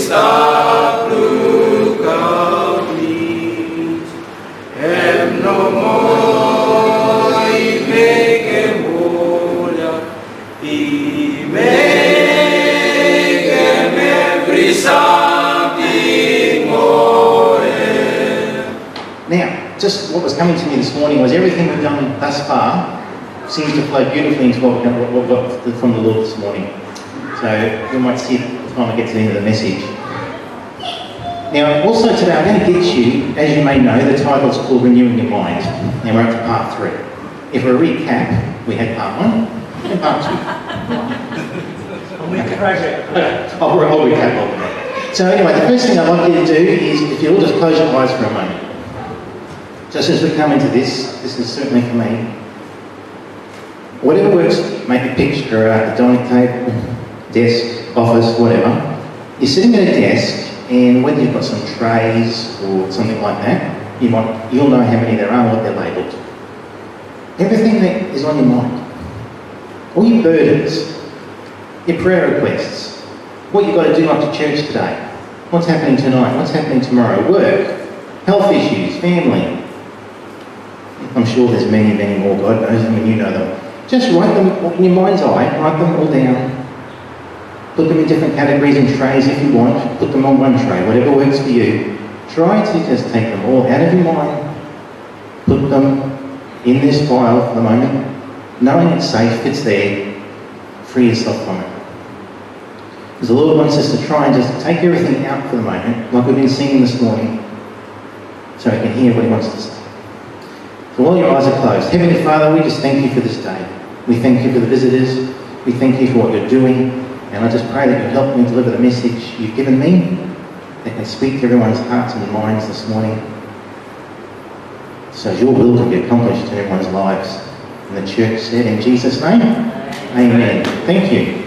stop, look out me, and no more I make him holy, he make him every something more. Now, just what was coming to me this morning was everything we've done thus far seems to flow beautifully into what we've got from the Lord this morning. So we might see it by the time I get to the end of the message. Now, also today I'm going to get you, as you may know, the title's called Renewing Your Mind. Now we're up to part 3. If we recap, we had part 1 and part 2. I'll recap all of that. So anyway, the first thing I'd like you to do is, if you'll just close your eyes for a moment. Just as we come into this is certainly for me. Whatever works, make a picture, a dining table, desk, office, whatever. You're sitting at a desk, and whether you've got some trays or something like that, you'll know how many there are, what they're labelled. Everything that is on your mind, all your burdens, your prayer requests, what you've got to do after church today, what's happening tonight, what's happening tomorrow, work, health issues, family. I'm sure there's many, many more, God knows them and you know them. Just write them in your mind's eye, write them all down. Put them in different categories and trays if you want. Put them on one tray, whatever works for you. Try to just take them all out of your mind. Put them in this file for the moment. Knowing it's safe, it's there. Free yourself from it. Because the Lord wants us to try and just take everything out for the moment, like we've been singing this morning, so we can hear what He wants to say. So while your eyes are closed, Heavenly Father, we just thank You for this day. We thank You for the visitors. We thank You for what You're doing. And I just pray that You'll help me deliver the message You've given me that can speak to everyone's hearts and minds this morning. So Your will can be accomplished in everyone's lives. And the church said, in Jesus' name, Amen. Thank you.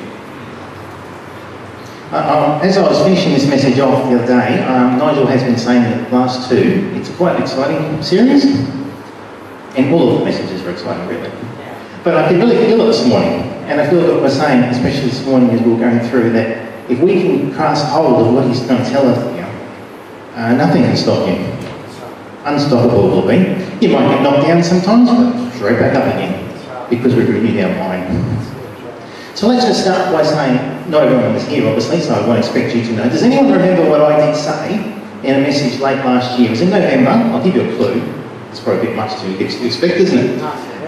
As I was finishing this message off the other day, Nigel has been saying that the last 2, it's quite an exciting series. And all of the messages are exciting, really. But I can really feel it this morning. And I feel what we're saying, especially this morning as we were going through, that if we can grasp hold of what He's going to tell us here, nothing can stop Him. Unstoppable will be. You might get knocked down sometimes, but straight back up again, because we've renewed our mind. So let's just start by saying, not everyone was here obviously, so I won't expect you to know. Does anyone remember what I did say in a message late last year? It was in November. I'll give you a clue. It's probably a bit much to expect, isn't it?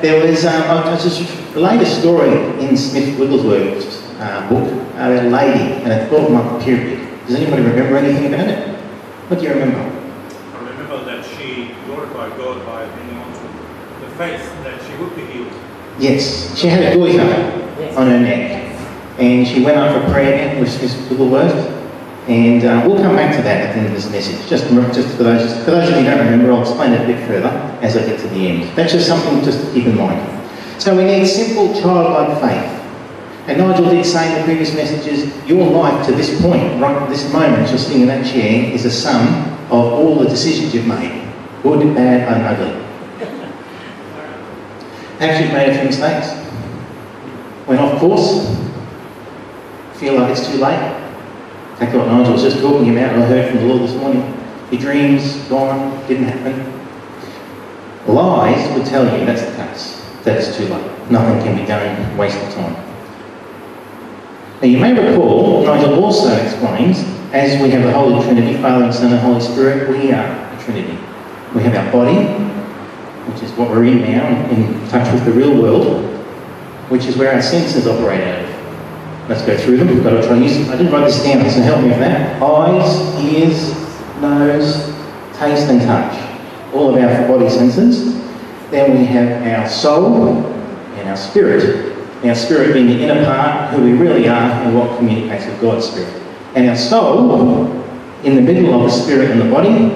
There was, I just relayed a story in Smith Wigglesworth's book about a lady and a 12-month period. Does anybody remember anything about it? What do you remember? I remember that she glorified God by hanging on to the faith that she would be healed. Yes, she had a goiter on her neck, and she went up for prayer with Smith Wigglesworth. And we'll come back to that at the end of this message. Just for those of you who don't remember, I'll explain it a bit further as I get to the end. That's just something just to keep in mind. So we need simple, childlike faith. And Nigel did say in the previous messages, your life to this point, right at this moment, as you're sitting in that chair, is a sum of all the decisions you've made. Good, bad, and ugly. Perhaps you've made a few mistakes. Went off course. Feel like it's too late. Exactly what Nigel was just talking about, and I heard from the Lord this morning. Your dreams, gone, didn't happen. Lies would tell you that's the case, that it's too late. Nothing can be done, waste of time. Now you may recall, Nigel also explains, as we have the Holy Trinity, Father and Son and Holy Spirit, we are a Trinity. We have our body, which is what we're in now, in touch with the real world, which is where our senses operate out of. Let's go through them. We've got to try and use them. I didn't write this down, so help me with that. Eyes, ears, nose, taste and touch. All of our body senses. Then we have our soul and our spirit. Our spirit being the inner part, who we really are, and what communicates with God's Spirit. And our soul, in the middle of the spirit and the body,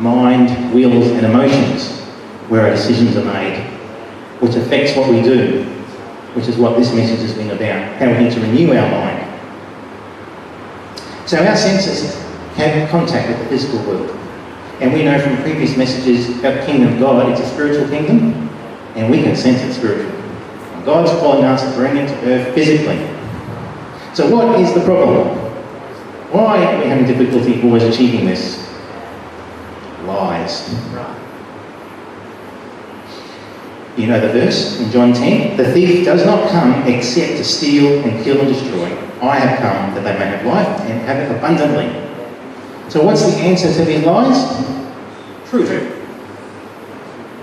mind, wills and emotions, where our decisions are made, which affects what we do, which is what this message has been about, how we need to renew our mind. So our senses have contact with the physical world. And we know from previous messages about the kingdom of God, it's a spiritual kingdom, and we can sense it spiritually. And God's calling us to bring it to earth physically. So what is the problem? Why are we having difficulty always achieving this? Lies. You know the verse in John 10? The thief does not come except to steal and kill and destroy. I have come that they may have life and have it abundantly. So what's the answer to these lies? Truth.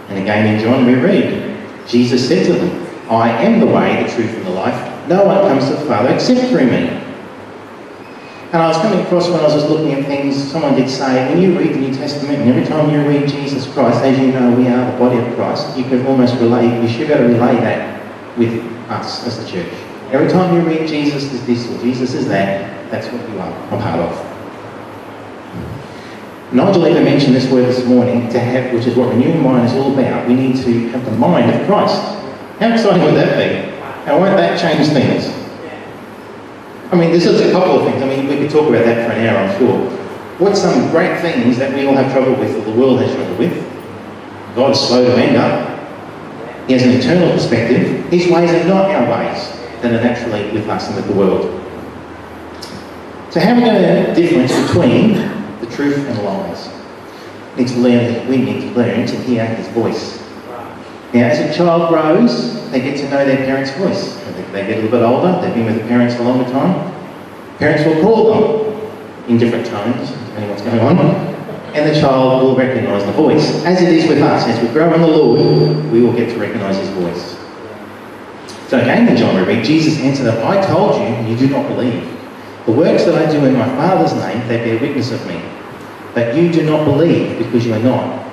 And again in John we read, Jesus said to them, I am the way, the truth and the life. No one comes to the Father except through me. And I was coming across when I was just looking at things, someone did say, when you read the New Testament, and every time you read Jesus Christ, as you know we are the body of Christ, you can almost relate, you should be able to relay that with us as the church. Every time you read Jesus is this or Jesus is that, that's what you are a part of. Nigel even mentioned this word this morning, to have, which is what renewing mind is all about. We need to have the mind of Christ. How exciting would that be? And won't that change things? I mean, there's just a couple of things. I mean, we could talk about that for an hour, I'm sure. What's some great things that we all have trouble with, or the world has trouble with? God is slow to anger. He has an eternal perspective. His ways are not our ways that are naturally with us and with the world. So how are we going to know the difference between the truth and the lies? We need to learn to hear his voice. Now, as a child grows, they get to know their parents' voice. They get a little bit older, they've been with the parents for a longer time. Parents will call them in different tones, depending on what's going on, and the child will recognise the voice. As it is with us, as we grow in the Lord, we will get to recognise his voice. So again in John we read, Jesus answered them, I told you, and you do not believe. The works that I do in my Father's name, they bear witness of me. But you do not believe because you are not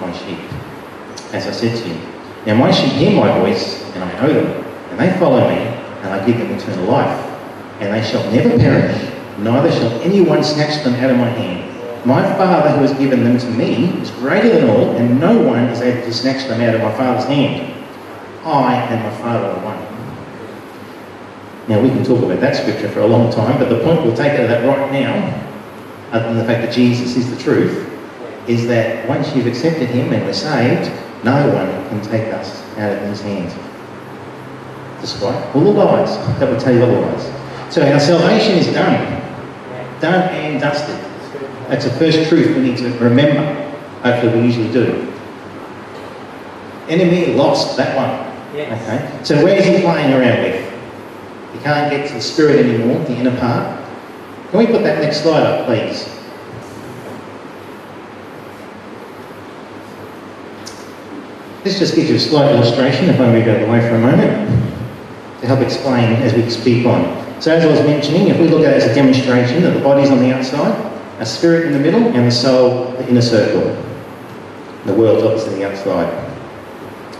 my sheep. As I said to you. Now my sheep hear my voice, and I know them, and they follow me, and I give them eternal life. And they shall never perish, neither shall anyone snatch them out of my hand. My Father who has given them to me is greater than all, and no one is able to snatch them out of my Father's hand. I and my Father are one. Now we can talk about that scripture for a long time, but the point we'll take out of that right now, other than the fact that Jesus is the truth, is that once you've accepted him and we're saved, no one can take us out of his hands. Despite all the lies that will tell you otherwise. So our salvation is done and dusted. That's the first truth we need to remember. Hopefully we usually do. Enemy lost that one. Yes. Okay. So where is he playing around with? You can't get to the spirit anymore, the inner part. Can we put that next slide up, please? This just gives you a slight illustration, if I move out of the way for a moment, to help explain as we speak on. So as I was mentioning, if we look at it as a demonstration that the body's on the outside, a spirit in the middle, and the soul, the inner circle. The world's obviously the outside.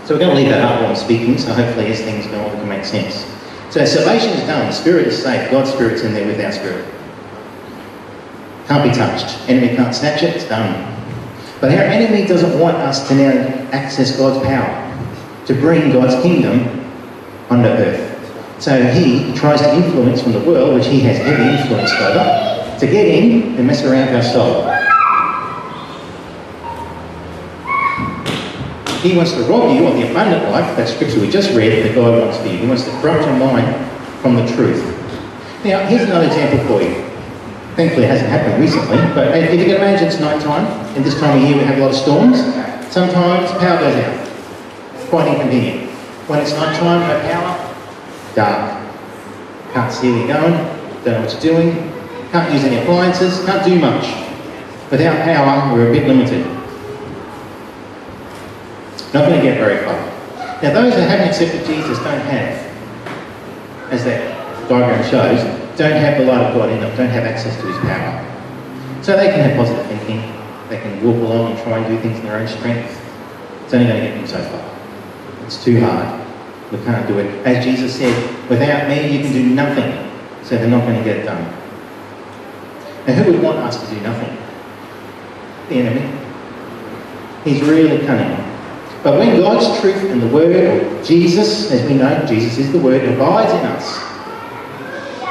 So we're going to leave that up while I'm speaking, so hopefully as things go on, it can make sense. So salvation is done, the spirit is safe, God's spirit's in there with our spirit. Can't be touched. Enemy can't snatch it, it's done. But our enemy doesn't want us to now access God's power, to bring God's kingdom onto earth. So he tries to influence from the world, which he has heavy influence over, to get in and mess around our soul. He wants to rob you of the abundant life, that scripture we just read, that God wants for you. He wants to corrupt your mind from the truth. Now, here's another example for you. Thankfully, it hasn't happened recently, but if you can imagine it's night time, and this time of year we have a lot of storms, sometimes power goes out. It's quite inconvenient. When it's night time, no power, dark. Can't see where you're going, don't know what you're doing, can't use any appliances, can't do much. Without power, we're a bit limited. Not going to get very far. Now those who haven't accepted Jesus don't have, as that diagram shows, don't have the light of God in them, don't have access to his power. So they can have positive thinking, they can walk along and try and do things in their own strength. It's only going to get them so far. It's too hard. We can't do it. As Jesus said, without me you can do nothing. So they're not going to get it done. Now who would want us to do nothing? The enemy. He's really cunning. But when God's truth and the Word, or Jesus, as we know, Jesus is the Word, abides in us,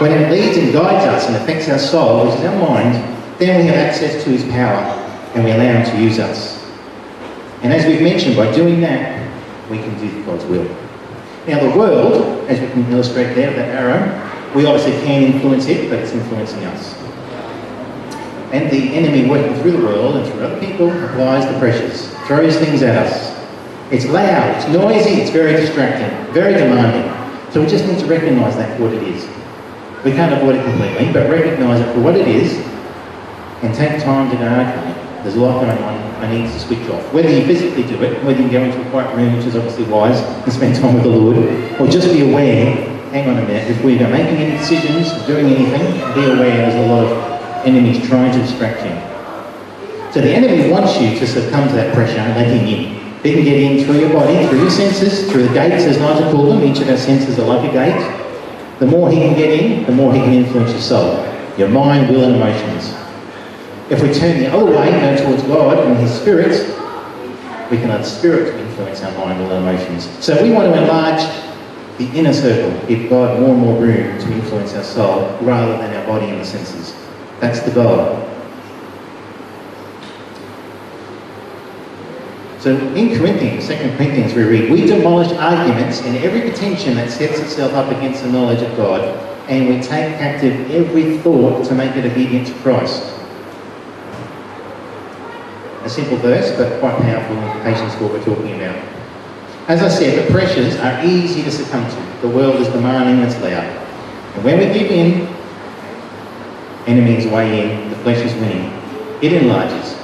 when it leads and guides us and affects our soul, which is our mind, then we have access to his power and we allow him to use us. And as we've mentioned, by doing that, we can do God's will. Now the world, as we can illustrate there with that arrow, we obviously can influence it, but it's influencing us. and the enemy working through the world and through other people applies the pressures, throws things at us. It's loud, it's noisy, it's very distracting, very demanding. So we just need to recognise that for what it is. We can't avoid it completely, but recognise it for what it is and take time to go, okay, there's a lot going on, I need to switch off. Whether you physically do it, whether you go into a quiet room, which is obviously wise, and spend time with the Lord, or just be aware, hang on a minute, if we're making any decisions, doing anything, be aware there's a lot of enemies trying to distract you. So the enemy wants you to succumb to that pressure and let him in. He can get in through your body, through your senses, through the gates, as Nigel called them. Each of our senses are like a gate. The more he can get in, the more he can influence your soul, your mind, will and emotions. If we turn the other way, go towards God and His Spirit, we can allow the Spirit to influence our mind, will and emotions. So we want to enlarge the inner circle, give God more and more room to influence our soul rather than our body and the senses. That's the goal. So in Corinthians, 2 Corinthians, we read, we demolish arguments and every pretension that sets itself up against the knowledge of God, and we take captive every thought to make it obedient to Christ. A simple verse, but quite powerful implications for what we're talking about. As I said, the pressures are easy to succumb to. The world is demanding, it's loud. And when we give in, enemies weigh in, the flesh is winning. It enlarges.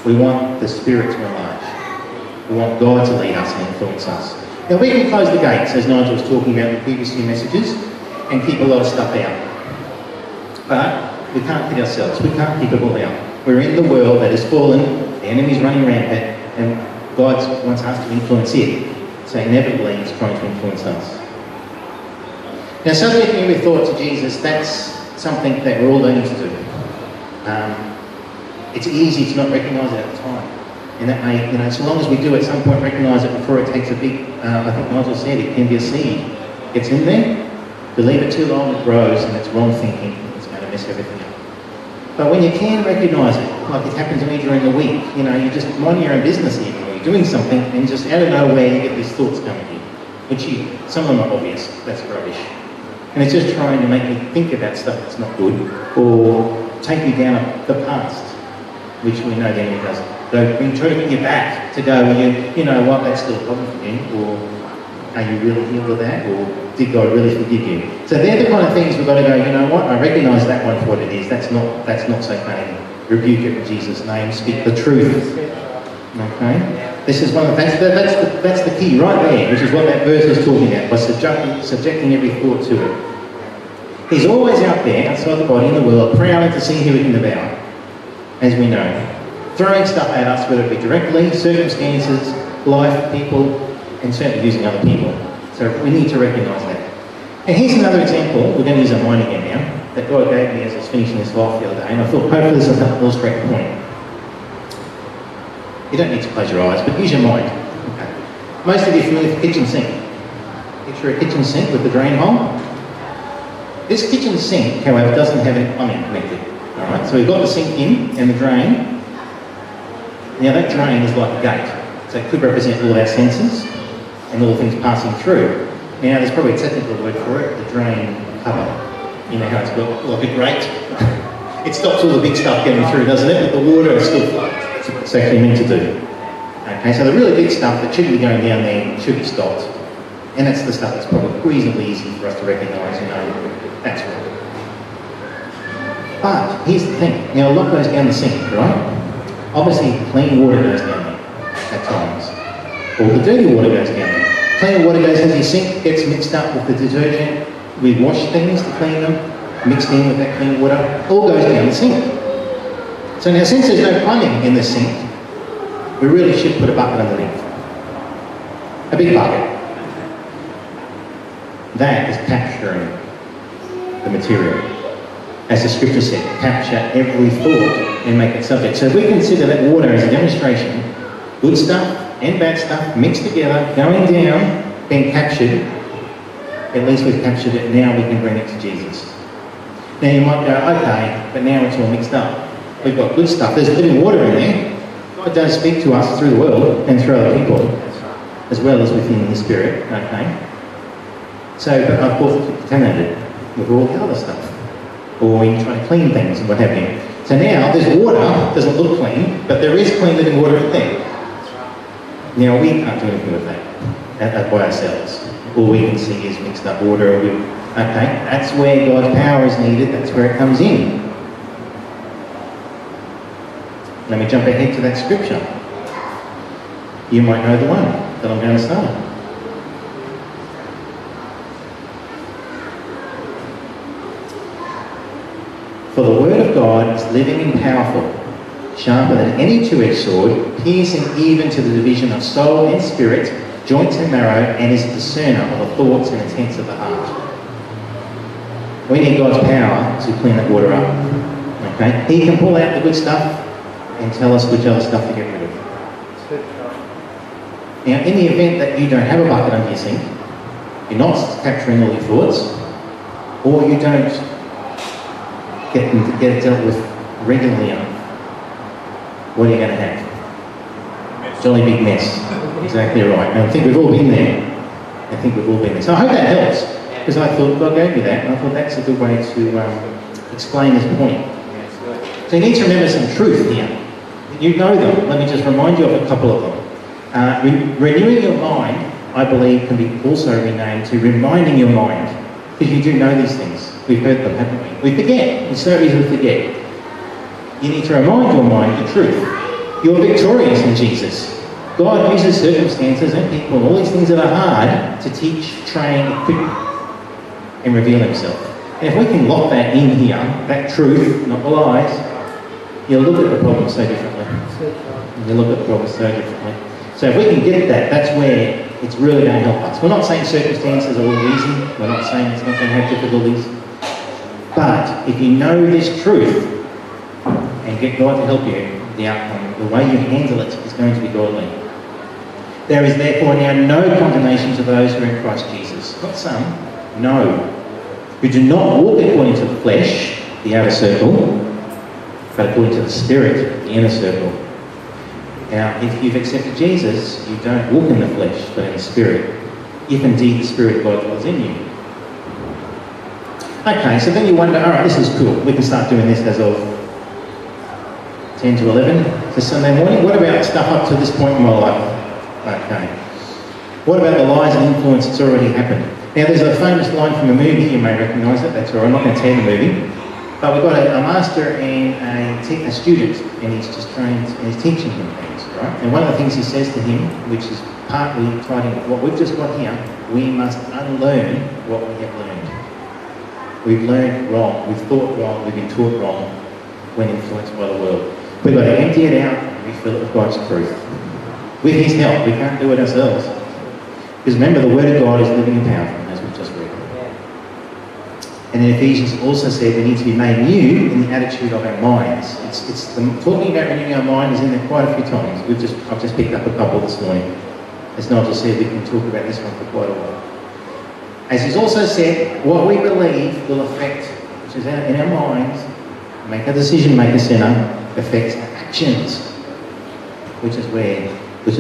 We want the Spirit to enlarge. We want God to lead us and influence us. Now we can close the gates, as Nigel was talking about in the previous few messages, and keep a lot of stuff out. But we can't kid ourselves. We can't keep it all out. We're in the world that is fallen, the enemy's running rampant, and God wants us to influence it. So inevitably He's trying to influence us. Now subjecting every thought to Jesus, that's something that we're all learning to do. It's easy to not recognise it at the time. And that may, so long as we do at some point recognise it before it takes a big, I think Nigel said, it can be a seed. It's in there, you leave it too long, it grows, and it's wrong thinking, it's going to mess everything up. But when you can recognise it, like it happened to me during the week, you just mind your own business even, or you're doing something, and just out of nowhere you get these thoughts coming in. Which some of them are obvious, that's rubbish. And it's just trying to make you think about stuff that's not good, or take you down the past, which we know the enemy does. So when you try to bring you back to go, you know what, that's still a problem for you, or are you really healed of that, or did God really forgive you? So they're the kind of things we've got to go, you know what, I recognise that one for what it is, that's not so funny. Rebuke it in Jesus' name, speak the truth. Okay? This is one of that's the key right there, which is what that verse is talking about, by subjecting every thought to it. He's always out there, outside the body in the world, prowling to see who he can devour, as we know. Throwing stuff at us, whether it be directly, circumstances, life, people, and certainly using other people. So we need to recognise that. And here's another example, we're going to use a mind again now, that God gave me as I was finishing this off the other day, and I thought hopefully this will help illustrate the point. You don't need to close your eyes, but use your mind. Okay. Most of you are familiar with a kitchen sink. Picture a kitchen sink with the drain hole. This kitchen sink, however, doesn't have any plumbing connected. Alright, so we've got the sink in and the drain. Now that drain is like a gate, so it could represent all our senses and all the things passing through. Now there's probably a technical word for it, the drain cover. You know how it's got like a grate? It stops all the big stuff getting through, doesn't it? But the water is still flowing. That's what it's actually meant to do. Okay, so the really big stuff that shouldn't be going down there should be stopped. And that's the stuff that's probably reasonably easy for us to recognise, that's right. But here's the thing, now a lot goes down the sink, right? Obviously, clean water goes down there at times, or the dirty water goes down there. Clean water goes into your sink, gets mixed up with the detergent. We wash things to clean them, mixed in with that clean water, all goes down the sink. So now, since there's no plumbing in the sink, we really should put a bucket underneath. A big bucket. That is capturing the material. As the scripture said, capture every thought and make it subject. So if we consider that water as a demonstration, good stuff and bad stuff mixed together, going down, being captured, at least we've captured it, now we can bring it to Jesus. Now you might go, okay, but now it's all mixed up. We've got good stuff, there's living water in there. God does speak to us through the world and through other people, as well as within the Spirit, okay? So, but of course it's contaminated with all the other stuff. Or you try to clean things and what have you. So now there's water, doesn't look clean, but there is clean living water in there. Now we can't do anything with that by ourselves. All we can see is mixed up water. Okay, that's where God's power is needed, that's where it comes in. Let me jump ahead to that scripture. You might know the one that I'm going to start. For the word of God is living and powerful, sharper than any two-edged sword, piercing even to the division of soul and spirit, joints and marrow, and is a discerner of the thoughts and intents of the heart. We need God's power to clean that water up. Okay? He can pull out the good stuff and tell us which other stuff to get rid of. Now, in the event that you don't have a bucket under your sink, you're not capturing all your thoughts, or you don't get it dealt with regularly enough, what are you going to have? Jolly big mess. Exactly right. And I think we've all been there. So I hope that helps, because I thought God gave me that, and I thought that's a good way to explain this point. So you need to remember some truth here. You know them. Let me just remind you of a couple of them. Renewing your mind, I believe, can be also renamed to reminding your mind, because you do know these things. We've heard them, haven't we? We forget. We so easily forget. You need to remind your mind the truth. You're victorious in Jesus. God uses circumstances and people and all these things that are hard to teach, train, equip, and reveal himself. And if we can lock that in here, that truth, not the lies, you'll look at the problem so differently. So if we can get that, that's where it's really going to help us. We're not saying circumstances are all easy. We're not saying it's not going to have difficulties. But if you know this truth and get God to help you, the outcome, the way you handle it is going to be godly. There is therefore now no condemnation to those who are in Christ Jesus. Not some, no. Who do not walk according to the flesh, the outer circle, but according to the Spirit, the inner circle. Now, if you've accepted Jesus, you don't walk in the flesh, but in the Spirit, if indeed the Spirit of God dwells in you. Okay, so then you wonder, all right, this is cool. We can start doing this as of 10 to 11 this Sunday morning. What about stuff up to this point in my life? Okay. What about the lies and influence that's already happened? Now, there's a famous line from a movie. You may recognise it. That's all right. I'm not going to tell you the movie. But we've got a master and a student, and he's just trained, and he's teaching him things, right? And one of the things he says to him, which is partly tied in with what we've just got here, we must unlearn what we have learned. We've learned wrong, we've thought wrong, we've been taught wrong when influenced by the world. We've got to empty it out and refill it with God's truth. With his help, we can't do it ourselves. Because remember, the word of God is living and powerful, as we've just read. And in Ephesians also said we need to be made new in the attitude of our minds. Talking about renewing our mind is in there quite a few times. I've just picked up a couple this morning. As Nigel said, we can talk about this one for quite a while. As he's also said, what we believe will affect, which is in our minds, make a decision, make a sinner, affects our actions, which is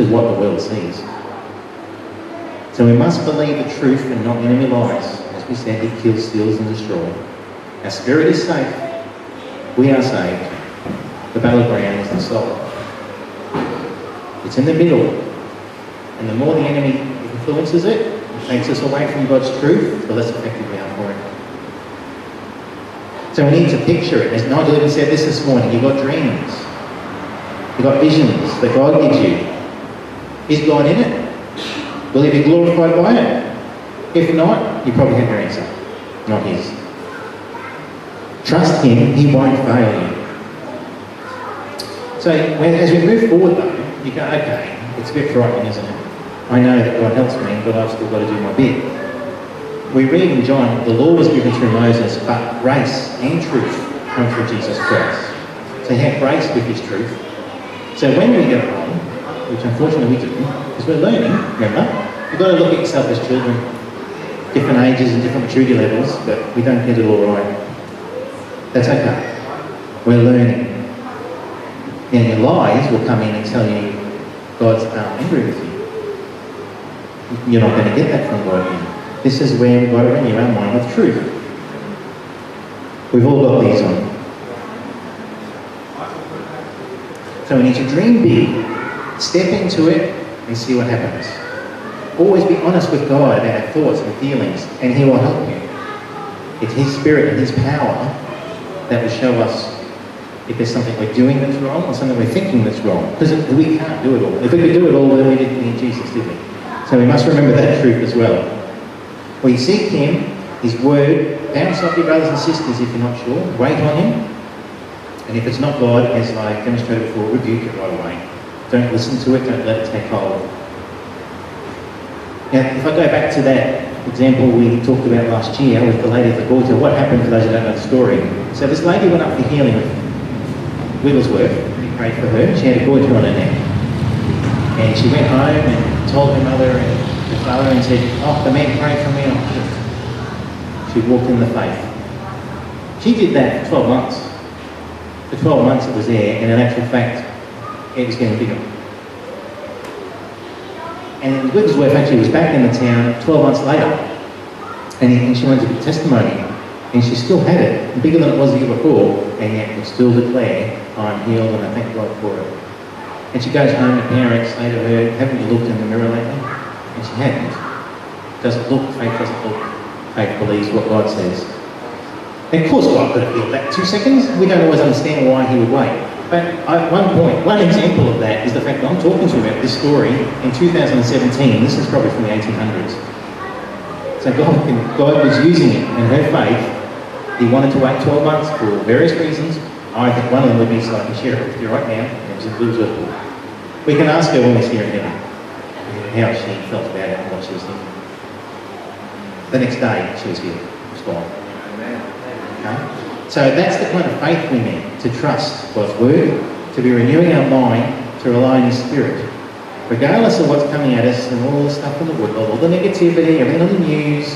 what the world sees. So we must believe the truth and not enemy lies. As we said, he kills, steals, and destroys. Our spirit is safe. We are saved. The battleground is the soul. It's in the middle. And the more the enemy influences it, takes us away from God's truth, the less effective we are for it. So we need to picture it. As Nigel even said this morning, you've got dreams. You've got visions that God gives you. Is God in it? Will he be glorified by it? If not, you probably have your answer, not his. Trust him, he won't fail you. So as we move forward though, you go, okay, it's a bit frightening, isn't it? I know that God helps me, but I've still got to do my bit. We read in John, the law was given through Moses, but grace and truth come through Jesus Christ. So he had grace with his truth. So when we get it wrong, which unfortunately we do, because we're learning, remember? You've got to look at yourself as children, different ages and different maturity levels, but we don't get it all right. That's okay. We're learning. And your lies will come in and tell you God's angry with you. You're not going to get that from God here. This is where we've got to renew our mind with truth. We've all got these on. So we need to dream big, step into it, and see what happens. Always be honest with God about our thoughts and feelings, and He will help you. It's His Spirit and His power that will show us if there's something we're doing that's wrong or something we're thinking that's wrong. Because we can't do it all. If we could do it all, then we didn't need Jesus, did we? So we must remember that truth as well. We seek Him, His Word, bounce off your brothers and sisters if you're not sure. Wait on Him. And if it's not God, as I demonstrated before, rebuke it right away. Don't listen to it, don't let it take hold. Now, if I go back to that example we talked about last year with the lady at the Goiter, what happened for those who don't know the story? So this lady went up for healing with Wigglesworth. He prayed for her. She had a goiter on her neck. And she went home and told her mother and her father and said, "Oh, the man prayed for me and I'm healed." She walked in the faith. She did that for 12 months. For 12 months it was there, and in actual fact, it was getting bigger. And Wigglesworth actually was back in the town 12 months later, and she went to give testimony, and she still had it, bigger than it was the year before, and yet would still declare, "I'm healed and I thank God for it." And she goes home, her parents say to her, "Haven't you looked in the mirror lately?" And she hadn't. Faith doesn't look, faith believes what God says. And of course God could have healed that in 2 seconds. We don't always understand why He would wait. But one example of that is the fact that I'm talking to you about this story in 2017. This is probably from the 1800s. So God was using it, and her faith, He wanted to wait 12 months for various reasons. I think one of them would be so I can share it with you right now. It was a good. We can ask her when we're here in heaven how she felt about it and what she was thinking. The next day, she was healed. She was gone. Okay? So that's the kind of faith we need, to trust God's Word, to be renewing our mind, to rely on His Spirit. Regardless of what's coming at us and all the stuff in the world, all the negativity, everything on the news,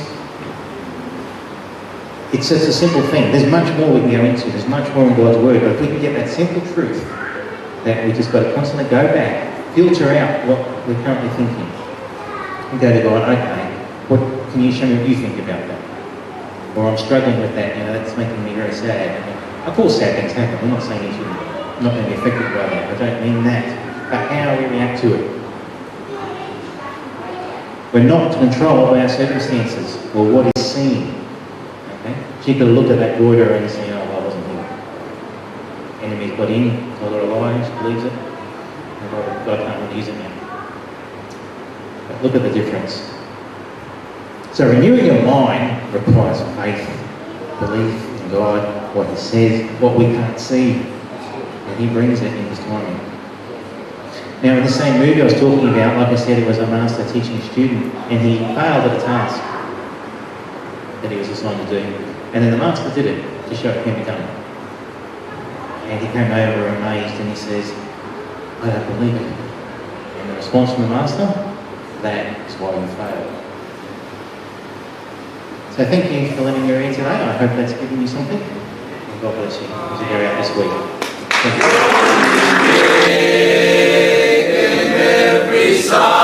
it's just a simple thing. There's much more we can go into. There's much more in God's Word. But if we can get that simple truth, that we just got to constantly go back, filter out what we're currently thinking, and go to God, okay, what can you show me what you think about that? Or I'm struggling with that, that's making me very sad. Of course sad things happen. We're not saying you shouldn't, not going to be affected by that. I don't mean that. But how we react to it. We're not controlled by our circumstances or what is seen. Okay? She could have looked at that goiter and said, "Oh, I wasn't here." Enemies got in, told her a lie, she believes it. And God can't really use it now. But look at the difference. So renewing your mind requires faith, belief in God, what He says, what we can't see, and He brings it in His timing. Now in the same movie I was talking about, like I said, it was a master teaching a student, and he failed at a task that he was assigned to do. And then the master did it to show it can be done. And he came over amazed and he says, "I don't believe it." And the response from the master, "That is why you failed." So thank you for letting me read today. I hope that's given you something. And God bless you as you go out this week. Thank you. Every side.